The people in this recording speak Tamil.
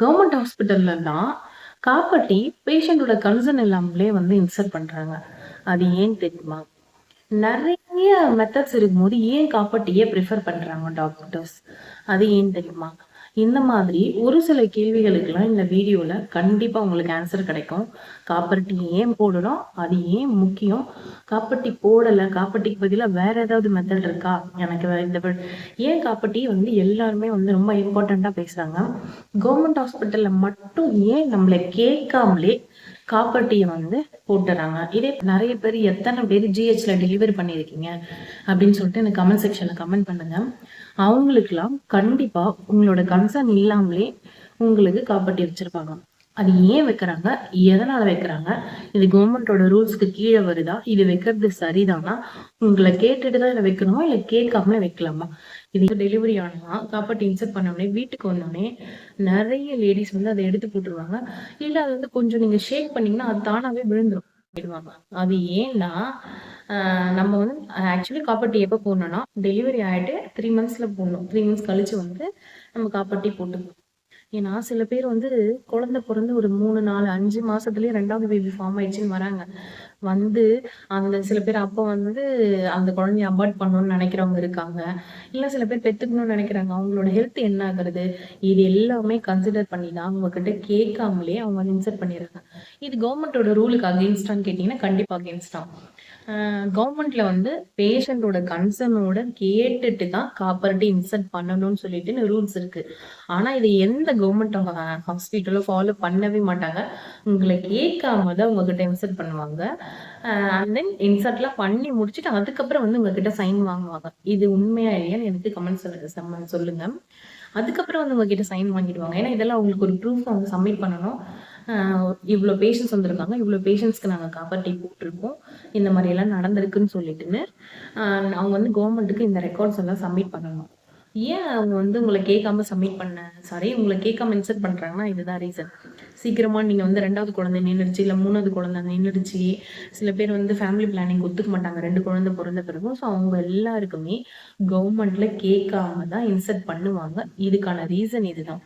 கவர்மெண்ட் ஹாஸ்பிட்டல்லலாம் காப்பாத்தி பேஷண்டோட கன்சர்ன் இல்லாமலே இன்சர்ட் பண்றாங்க. அது ஏன் தெரியுமா? நெறைய மெத்தட்ஸ் இருக்கும்போது ஏன் காப்பாட்டியே ப்ரிஃபர் பண்றாங்க டாக்டர்ஸ்? அது ஏன் தெரியுமா? இந்த மாதிரி ஒரு சில கேள்விகளுக்கெல்லாம் இந்த வீடியோல கண்டிப்பா உங்களுக்கு ஆன்சர் கிடைக்கும். காப்பர்ட்டி ஏன் போடுறோம்? அது ஏன் முக்கியம்? காப்பர்ட்டி போடல, காப்பர்ட்டிக்கு பதிலா வேற ஏதாவது மெத்தட் இருக்கா? எனக்கு ஏன் காப்பர்ட்டி எல்லாருமே ரொம்ப இம்பார்ட்டன்ட்டா பேசுறாங்க. கவர்மெண்ட் ஹாஸ்பிட்டல்ல மட்டும் ஏன் நம்மள கேட்காமலே காப்பர்ட்டிய போட்டுறாங்க. இதே நெறைய பேர் எத்தன பேர் ஜிஹெச்ல டெலிவரி பண்ணியிருக்கீங்க அப்படின்னு சொல்லிட்டு எனக்கு கமெண்ட் செக்ஷன்ல கமெண்ட் பண்ணுங்க. அவங்களுக்கெல்லாம் கண்டிப்பா உங்களோட கன்சர்ன் இல்லாமலே உங்களுக்கு காப்பாத்தி வச்சிருப்பாங்க. அது ஏன் வைக்கிறாங்க? எதனால வைக்கிறாங்க? இது கவர்மெண்டோட ரூல்ஸ்க்கு கீழே வருதா? இது வைக்கிறது சரிதானா? உங்களை கேட்டுட்டு தான் இதை வைக்கணுமா? இல்ல கேட்காமலே வைக்கலாமா? இது டெலிவரி ஆனா காப்பாத்தி இன்சர்ட் பண்ணோடனே வீட்டுக்கு வந்தோடனே நிறைய லேடிஸ் அதை எடுத்து போட்டுருவாங்க. இல்ல அது கொஞ்சம் நீங்க ஷேக் பண்ணீங்கன்னா அது தானாவே விழுந்துரும். அது ஏன்னா நம்ம ஆக்சுவலி காப்பர்ட்டி எப்போ போடணும்னா டெலிவரி ஆயிட்டு 3 மந்த்ஸ்ல போடணும். 3 மந்த்ஸ் கழிச்சு நம்ம காப்பர்ட்டி போட்டுக்கணும். ஏன்னா சில பேர் குழந்தை பிறந்து ஒரு 3, 4, 5 மாசத்துலயே 2வது பேபி ஃபார்ம் ஆயிடுச்சுன்னு வராங்க. அந்த சில பேர் அப்போ அந்த குழந்தைய அபார்ட் பண்ணணும்னு நினைக்கிறவங்க இருக்காங்க. இல்ல சில பேர் பெத்துக்கணும்னு நினைக்கிறாங்க. அவங்களோட ஹெல்த் என்ன ஆகுறது? இது எல்லாமே கன்சிடர் பண்ணி தான் அவங்க கிட்ட கேட்காமலே அவங்க இன்சர்ட் பண்ணிடுறாங்க. இது கவர்மெண்டோட ரூலுக்கு அகெயின்ஸ்டான்னு கேட்டீங்கன்னா கண்டிப்பா அகெயின்ஸ்ட் தான். கவர்மெண்ட்ல பேஷண்டோட கன்சர்னோட கேட்டுட்டு தான் காப்பர்ட்டி இன்சர்ட் பண்ணணும்னு சொல்லிட்டு ரூல்ஸ் இருக்கு. ஆனா இது எந்த கவர்மெண்ட் ஹாஸ்பிட்டலும் ஃபாலோ பண்ணவே மாட்டாங்க. உங்களை கேட்காம தான் உங்ககிட்ட இன்சர்ட் பண்ணுவாங்க. அண்ட் தென் இன்சர்ட்லாம் பண்ணி முடிச்சுட்டு அதுக்கப்புறம் உங்ககிட்ட சைன் வாங்குவாங்க. இது உண்மையா இல்லையான்னு எனக்கு கமெண்ட் சொல்லுங்க. அதுக்கப்புறம் உங்ககிட்ட சைன் வாங்கிடுவாங்க. ஏன்னா இதெல்லாம் உங்களுக்கு ஒரு ப்ரூஃப் சப்மிட் பண்ணணும். இவ்வளோ பேஷண்ட்ஸ் வந்திருக்காங்க, இவ்வளோ பேஷண்ட்ஸ்க்கு நாங்கள் காப்பர்ட்டி போட்டிருக்கோம், இந்த மாதிரி எல்லாம் நடந்திருக்குன்னு சொல்லிட்டுன்னு அவங்க கவர்மெண்ட்டுக்கு இந்த ரெக்கார்ட்ஸ் எல்லாம் சப்மிட் பண்ணணும். ஏன் அவங்க உங்களை கேட்காம சப்மிட் பண்ண உங்களை கேட்காம இன்சர்ட் பண்றாங்கன்னா இதுதான் ரீசன். சீக்கிரமா நீங்க 2வது குழந்தை நின்றுடுச்சு, இல்ல 3வது குழந்தை நின்றுடுச்சு. சில பேர் ஃபேமிலி பிளானிங் ஒத்துக்க மாட்டாங்க 2 குழந்தை பிறந்த பிறகும். ஸோ அவங்க எல்லாருக்குமே கவர்மெண்ட்ல கேட்காம தான் இன்சர்ட் பண்ணுவாங்க. இதுக்கான ரீசன் இதுதான்.